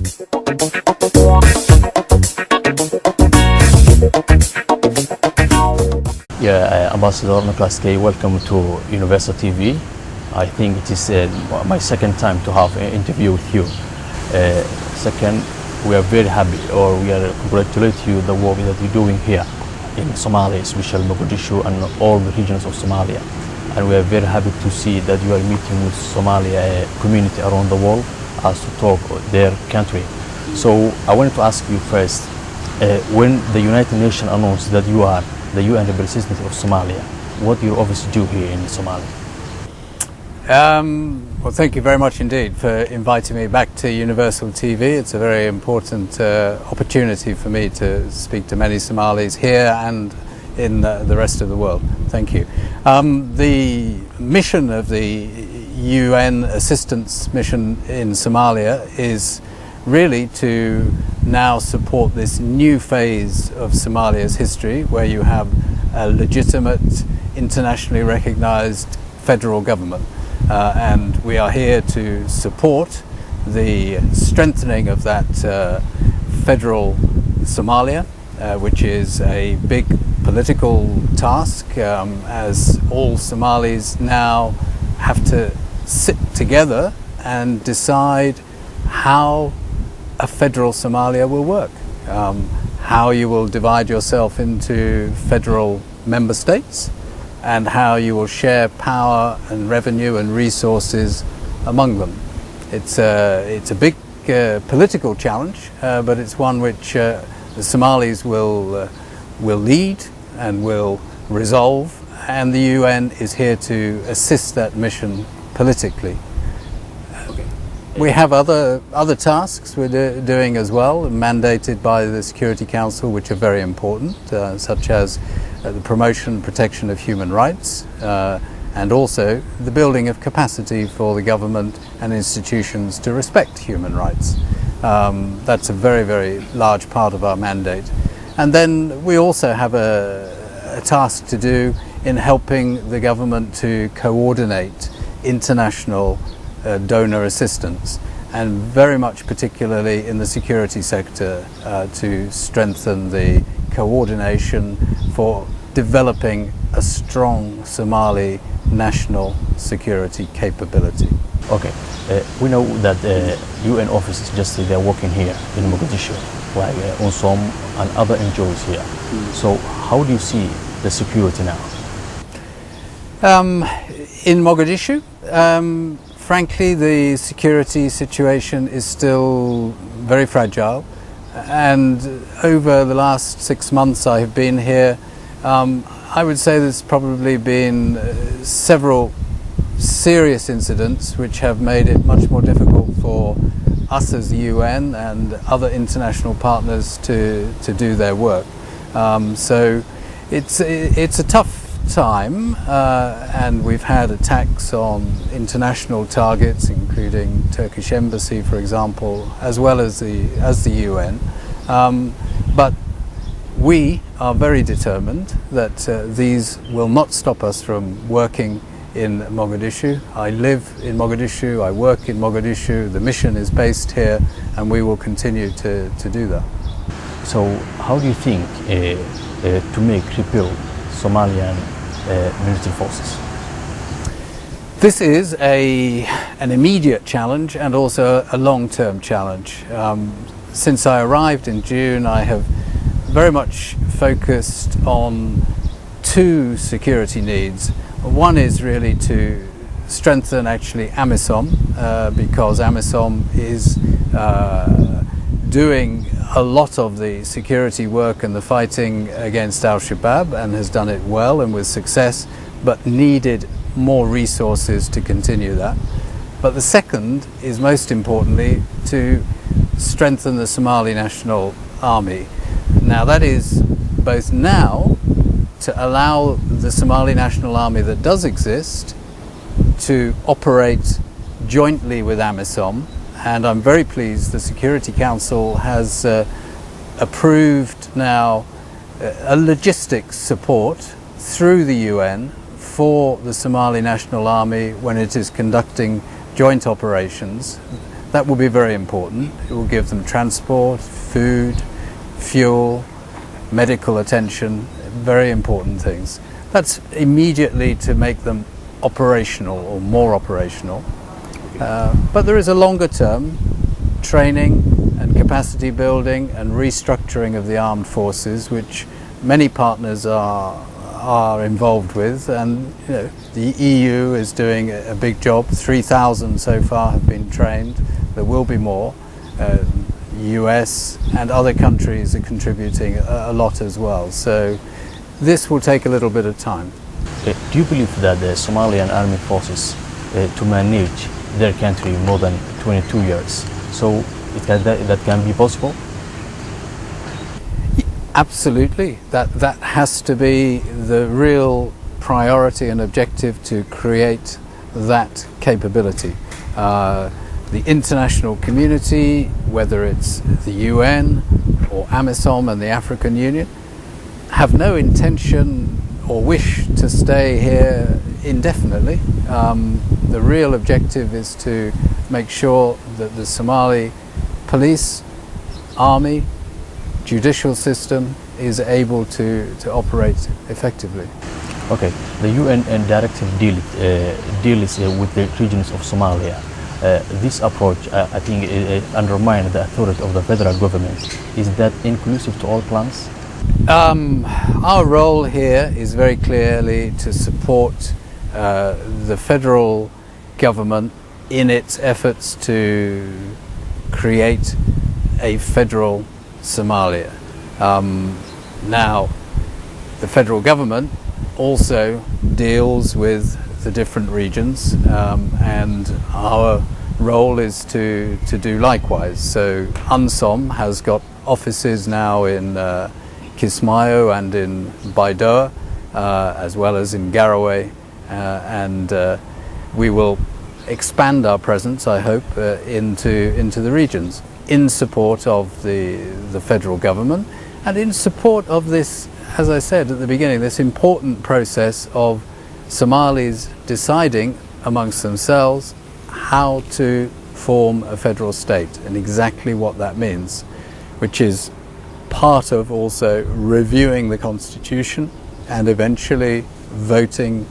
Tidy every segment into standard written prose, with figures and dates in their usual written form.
Yeah, Ambassador Nicholas K, welcome to Universal TV. I think it is my second time to have an interview with you. Second, we are very happy, or we are congratulate you the work that you're doing here in Somalia, especially Mogadishu and all the regions of Somalia. And we are very happy to see that you are meeting with Somalia community around the world as to talk their country. So I wanted to ask you first, when the United Nations announced that you are the UN representative of Somalia, what do your office do here in Somalia? Well, thank you very much indeed for inviting me back to Universal TV. It's a very important opportunity for me to speak to many Somalis here and in the rest of the world. Thank you. The mission of the UN assistance mission in Somalia is really to now support this new phase of Somalia's history, where you have a legitimate, internationally recognized federal government. And we are here to support the strengthening of that federal Somalia, which is a big political task, as all Somalis now have to sit together and decide how a federal Somalia will work, how you will divide yourself into federal member states, and how you will share power and revenue and resources among them. It's a big political challenge, but it's one which the Somalis will lead and will resolve, and the UN is here to assist that mission politically. We have other tasks we're doing as well, mandated by the Security Council, which are very important, such as the promotion and protection of human rights, and also the building of capacity for the government and institutions to respect human rights. That's a very, very large part of our mandate. And then we also have a task to do in helping the government to coordinate international donor assistance, and very much particularly in the security sector, to strengthen the coordination for developing a strong Somali national security capability. Okay, we know that the UN office is just they're working here in Mogadishu, like UNSOM and other NGOs here. So how do you see the security now? In Mogadishu, frankly, the security situation is still very fragile, and over the last 6 months I have been here, I would say there's probably been several serious incidents which have made it much more difficult for us as the UN and other international partners to do their work. So it's a tough time, and we've had attacks on international targets, including Turkish embassy, for example, as well as the UN. But we are very determined that these will not stop us from working in Mogadishu. I live in Mogadishu, I work in Mogadishu, the mission is based here, and we will continue to do that. So how do you think to make rebuild Somalian military forces? This is an immediate challenge and also a long-term challenge. Since I arrived in June, I have very much focused on two security needs. One is really to strengthen actually AMISOM, because AMISOM is doing a lot of the security work and the fighting against Al-Shabaab, and has done it well and with success, but needed more resources to continue that. But the second is, most importantly, to strengthen the Somali National Army. Now that is both now to allow the Somali National Army that does exist to operate jointly with AMISOM, and I'm very pleased the Security Council has approved now a logistics support through the UN for the Somali National Army when it is conducting joint operations. That will be very important. It will give them transport, food, fuel, medical attention, very important things. That's immediately to make them operational or more operational. But there is a longer term training and capacity building and restructuring of the armed forces, which many partners are involved with, and the EU is doing a big job. 3,000 so far have been trained. There will be more. US and other countries are contributing a lot as well. So this will take a little bit of time. Do you believe that the Somalian army forces to manage their country more than 22 years, so that can be possible? Absolutely. That has to be the real priority and objective, to create that capability. The international community, whether it's the UN or AMISOM and the African Union, have no intention or wish to stay here indefinitely. The real objective is to make sure that the Somali police, army, judicial system is able to operate effectively. Okay, the UN directive deals with the regions of Somalia. This approach, I think, undermines the authority of the federal government. Is that inclusive to all plans? Our role here is very clearly to support the federal government in its efforts to create a federal Somalia. Now, the federal government also deals with the different regions, and our role is to do likewise. So UNSOM has got offices now in Kismayo and in Baidoa, as well as in Garowe, and we will expand our presence, I hope, into the regions, in support of the federal government, and in support of this, as I said at the beginning, this important process of Somalis deciding amongst themselves how to form a federal state, and exactly what that means, which is part of also reviewing the constitution and eventually voting,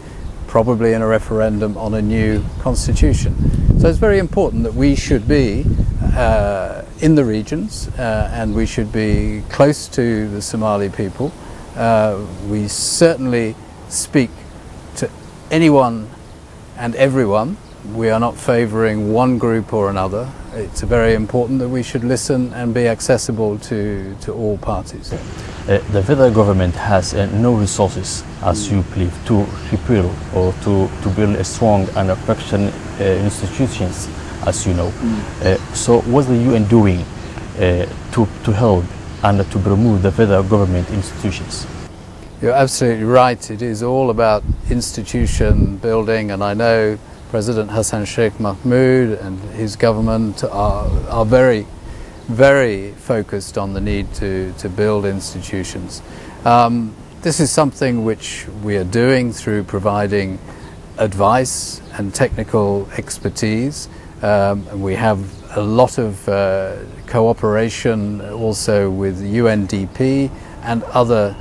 probably in a referendum, on a new constitution. So it's very important that we should be in the regions, and we should be close to the Somali people. We certainly speak to anyone and everyone. We are not favouring one group or another. It's very important that we should listen and be accessible to all parties. The federal government has no resources, as you believe, to repeal or to build a strong and effective institutions, as you know. So what's the UN doing to help and to promote the federal government institutions? You're absolutely right. It is all about institution building, and I know President Hassan Sheikh Mahmoud and his government are very, very focused on the need to build institutions. This is something which we are doing through providing advice and technical expertise. And we have a lot of cooperation also with UNDP and other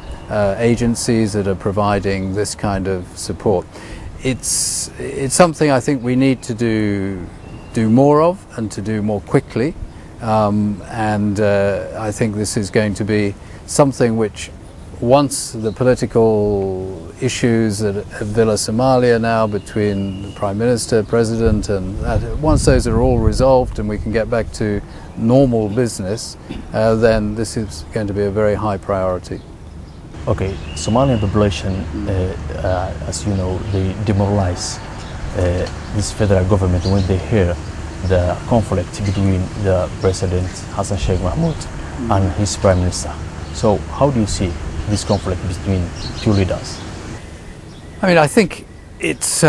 agencies that are providing this kind of support. It's something I think we need to do more of, and to do more quickly. And I think this is going to be something which, once the political issues at Villa Somalia now between the Prime Minister, President, and once those are all resolved and we can get back to normal business, then this is going to be a very high priority. Okay, Somalian population, as you know, they demoralize this federal government when they hear the conflict between the President Hassan Sheikh Mahmoud and his Prime Minister. So how do you see this conflict between two leaders? I mean, I think it's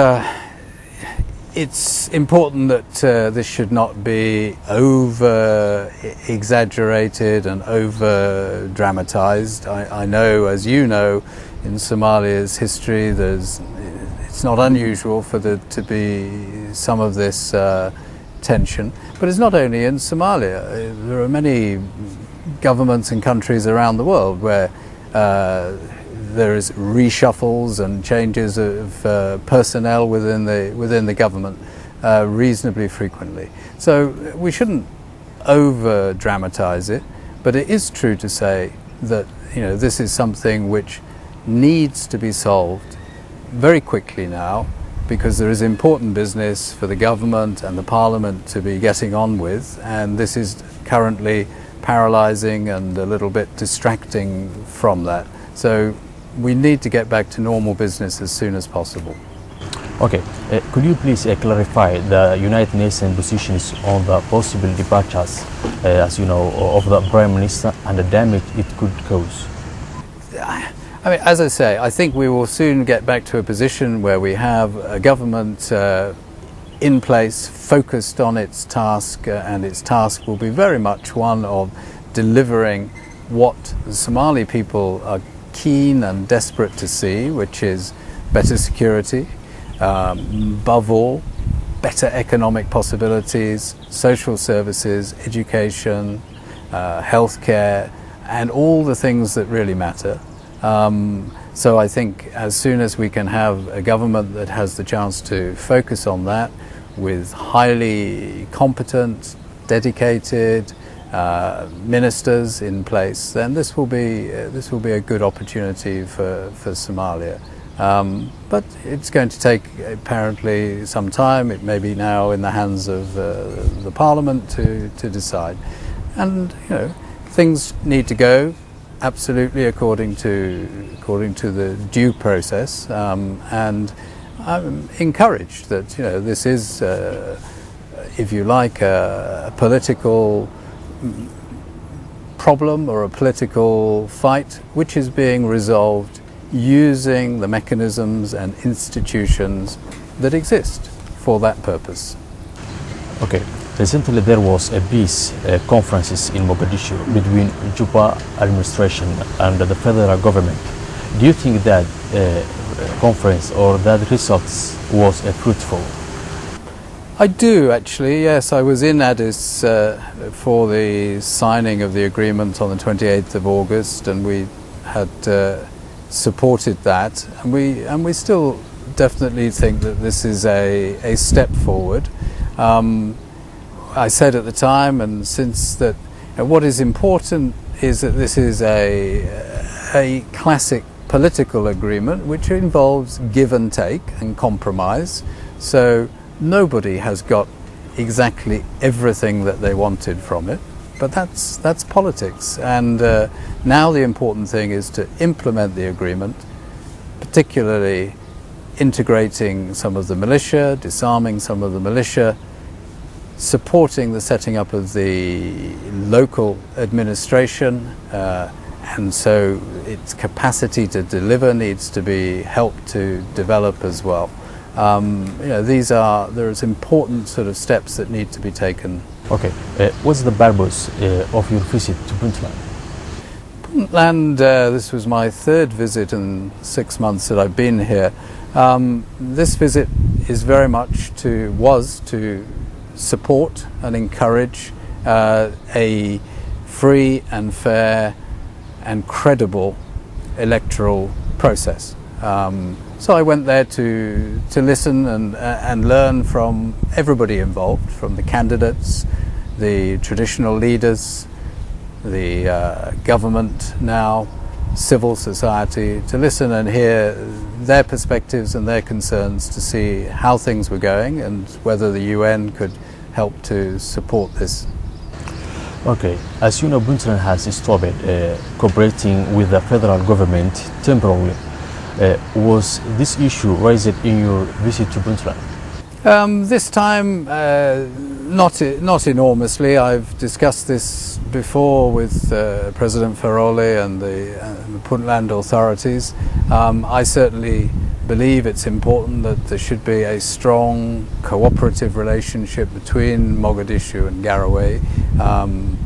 important that this should not be over exaggerated and over dramatized. I know, as you know, in Somalia's history, it's not unusual for there to be some of this tension. But it's not only in Somalia. There are many governments and countries around the world where there is reshuffles and changes of personnel within the government reasonably frequently. So we shouldn't over dramatize it, but it is true to say that this is something which needs to be solved very quickly now, because there is important business for the government and the parliament to be getting on with, and this is currently paralysing and a little bit distracting from that. So we need to get back to normal business as soon as possible. Okay, could you please clarify the United Nations positions on the possible departures, as you know, of the Prime Minister and the damage it could cause? I mean, as I say, I think we will soon get back to a position where we have a government in place, focused on its task, and its task will be very much one of delivering what the Somali people are keen and desperate to see, which is better security, above all, better economic possibilities, social services, education, healthcare, and all the things that really matter. So I think as soon as we can have a government that has the chance to focus on that with highly competent, dedicated ministers in place, then this will be a good opportunity for Somalia. But it's going to take apparently some time. It may be now in the hands of the Parliament to decide. And things need to go absolutely according to the due process, and I'm encouraged that this is, if you like, a political problem or a political fight which is being resolved using the mechanisms and institutions that exist for that purpose. Okay. Recently there was a peace conferences in Mogadishu between Juba administration and the federal government. Do you think that conference or that results was fruitful? I do, actually, yes. I was in Addis for the signing of the agreement on the 28th of August, and we had supported that, and we still definitely think that this is a step forward. I said at the time and since that what is important is that this is a classic political agreement which involves give and take and compromise. So nobody has got exactly everything that they wanted from it, but that's politics. And now the important thing is to implement the agreement, particularly integrating some of the militia, disarming some of the militia, supporting the setting up of the local administration, and so its capacity to deliver needs to be helped to develop as well. There's important sort of steps that need to be taken. Okay, what's the purpose of your visit to Puntland? Puntland, this was my third visit in 6 months that I've been here. This visit is very much was to support and encourage a free and fair and credible electoral process. So I went there to listen and learn from everybody involved, from the candidates, the traditional leaders, the government now, civil society, to listen and hear their perspectives and their concerns, to see how things were going and whether the UN could help to support this. Okay, as you know, Puntland has stopped cooperating with the federal government temporarily. Was this issue raised in your visit to Puntland? This time, not enormously. I've discussed this before with President Farole and the Puntland authorities. I certainly believe it's important that there should be a strong cooperative relationship between Mogadishu and Garowe.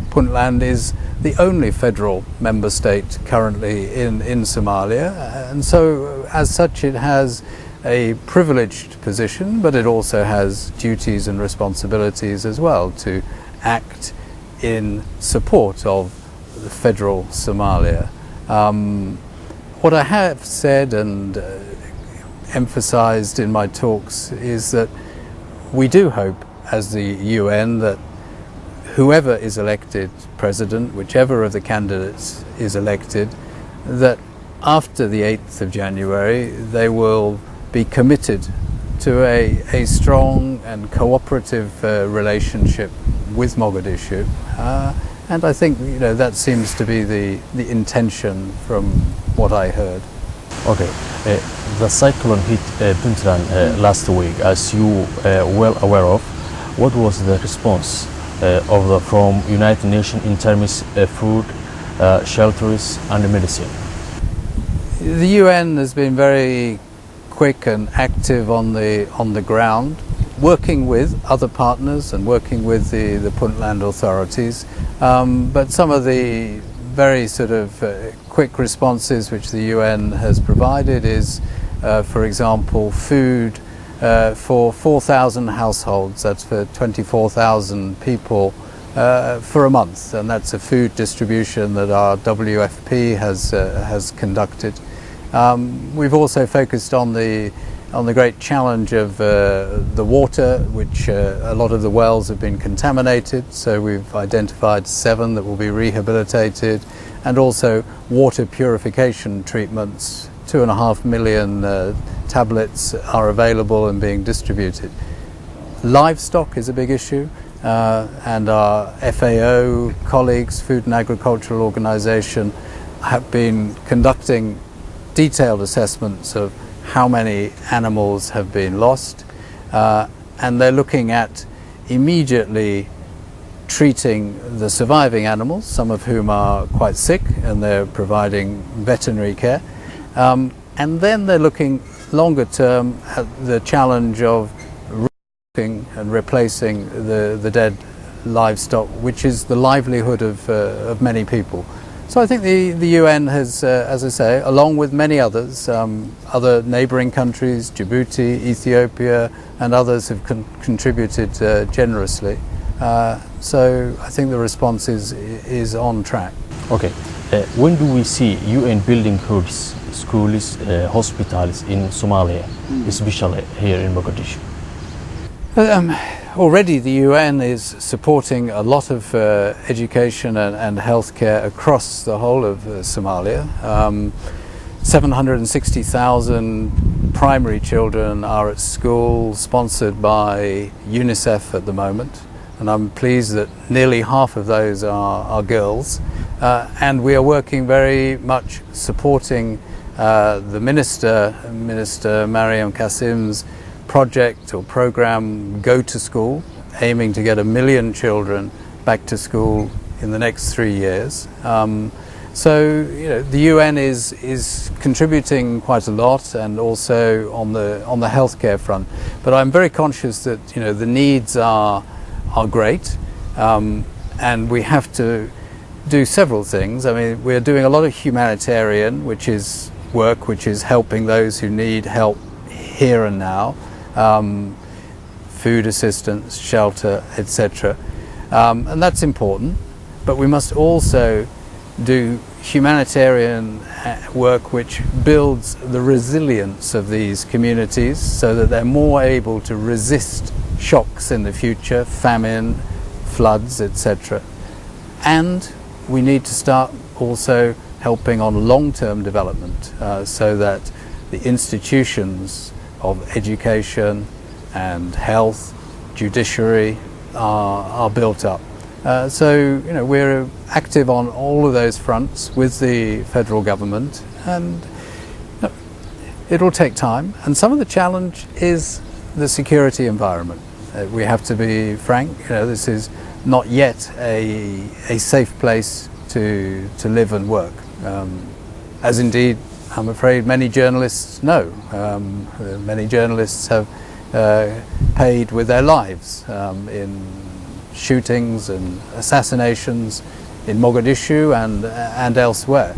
Puntland is the only federal member state currently in Somalia, and so as such it has a privileged position, but it also has duties and responsibilities as well to act in support of the federal Somalia. What I have said and emphasized in my talks is that we do hope as the UN that whoever is elected president, whichever of the candidates is elected, that after the 8th of January they will be committed to a strong and cooperative relationship with Mogadishu, and I think that seems to be the intention from what I heard. Okay, the cyclone hit Puntland last week, as you well aware of. What was the response from United Nations in terms of food, shelters and medicine? The UN has been very quick and active on the ground, working with other partners and working with the Puntland authorities. But some of the very sort of quick responses which the UN has provided is, for example, food for 4,000 households. That's for 24,000 people for a month, and that's a food distribution that our WFP has conducted. We've also focused on the great challenge of the water, which a lot of the wells have been contaminated, so we've identified 7 that will be rehabilitated, and also water purification treatments. 2.5 million tablets are available and being distributed. Livestock is a big issue, and our FAO colleagues, Food and Agricultural Organization, have been conducting detailed assessments of how many animals have been lost, and they're looking at immediately treating the surviving animals, some of whom are quite sick, and they're providing veterinary care. And then they're looking longer term at the challenge of and replacing the dead livestock, which is the livelihood of many people. So I think the UN has, as I say, along with many others, other neighbouring countries, Djibouti, Ethiopia and others have contributed generously. So I think the response is on track. Okay, when do we see UN building hubs, schools, hospitals in Somalia, especially here in Mogadishu? Already the UN is supporting a lot of education and healthcare across the whole of Somalia. 760,000 primary children are at school, sponsored by UNICEF at the moment, and I'm pleased that nearly half of those are girls. And we are working very much supporting the Minister Mariam Qasim's project or program Go to School, aiming to get 1 million children back to school in the next 3 years. So the UN is contributing quite a lot, and also on the healthcare front. But I'm very conscious that the needs are great, and we have to do several things. I mean, we're doing a lot of humanitarian, which is work which is helping those who need help here and now. Food assistance, shelter, etc. And that's important, but we must also do humanitarian work which builds the resilience of these communities so that they're more able to resist shocks in the future, famine, floods, etc. And we need to start also helping on long-term development so that the institutions of education and health, judiciary are built up. So we're active on all of those fronts with the federal government, and it'll take time. And some of the challenge is the security environment. We have to be frank. This is not yet a safe place to live and work, as indeed I'm afraid many journalists know. Many journalists have paid with their lives in shootings and assassinations in Mogadishu and elsewhere.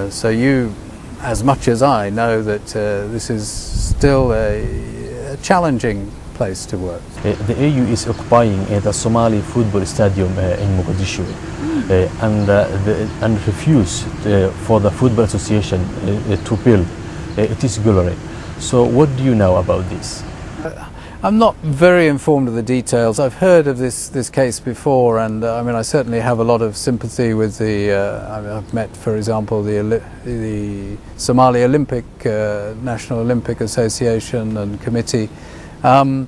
So you, as much as I, know that this is still a challenging place to work. The AU is occupying the Somali football stadium in Mogadishu and refused for the Football Association to build its gallery. So what do you know about this? I'm not very informed of the details. I've heard of this case before, and I mean, I certainly have a lot of sympathy with the. I've met, for example, the Somali National Olympic Association and Committee. I mean,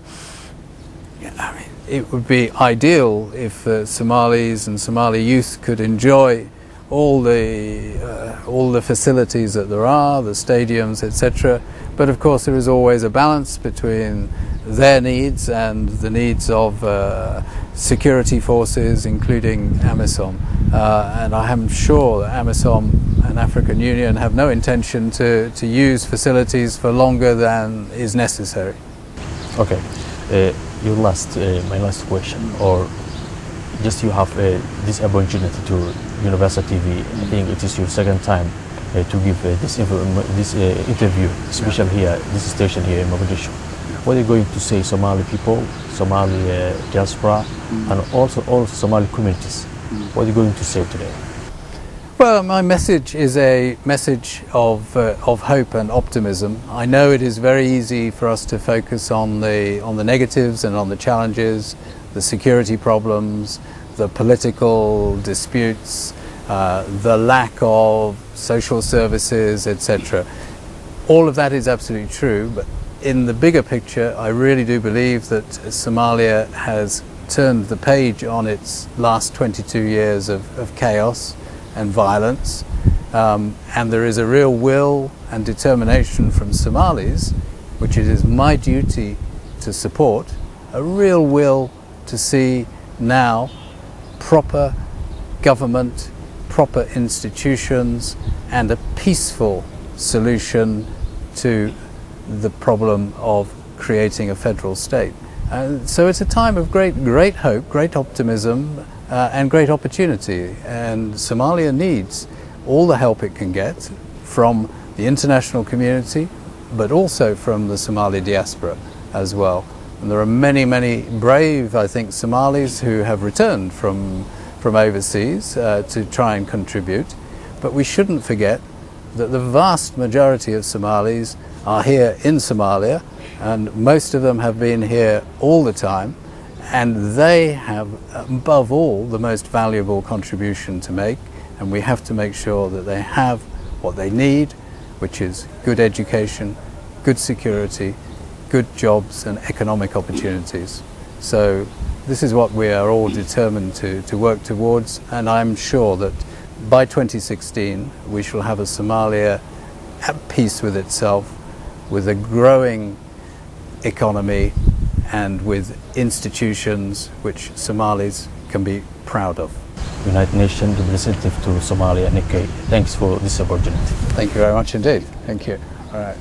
it would be ideal if Somalis and Somali youth could enjoy all the facilities that there are, the stadiums, etc. But of course, there is always a balance between their needs and the needs of security forces, including AMISOM. And I am sure that AMISOM and African Union have no intention to use facilities for longer than is necessary. Okay, my last question, or just you have this opportunity to Universal TV. I think it is your second time to give this interview, especially here, this station here in Mogadishu. What are you going to say, Somali people, Somali diaspora, and also all Somali communities? What are you going to say today? Well, my message is a message of hope and optimism. I know it is very easy for us to focus on the negatives and on the challenges, the security problems, the political disputes, the lack of social services, etc. All of that is absolutely true, but in the bigger picture, I really do believe that Somalia has turned the page on its last 22 years of chaos and violence, and there is a real will and determination from Somalis, which it is my duty to support, a real will to see now proper government, proper institutions, and a peaceful solution to the problem of creating a federal state. So it's a time of great hope, great optimism, and great opportunity. And Somalia needs all the help it can get from the international community, but also from the Somali diaspora as well. And there are many brave, I think, Somalis who have returned from overseas to try and contribute. But we shouldn't forget that the vast majority of Somalis are here in Somalia, and most of them have been here all the time, and they have, above all, the most valuable contribution to make, and we have to make sure that they have what they need, which is good education, good security, good jobs and economic opportunities. So this is what we are all determined to work towards, and I'm sure that by 2016 we shall have a Somalia at peace with itself, with a growing economy and with institutions which Somalis can be proud of. United Nations representative to Somalia, Nikkei, thanks for this opportunity. Thank you very much indeed. Thank you. All right.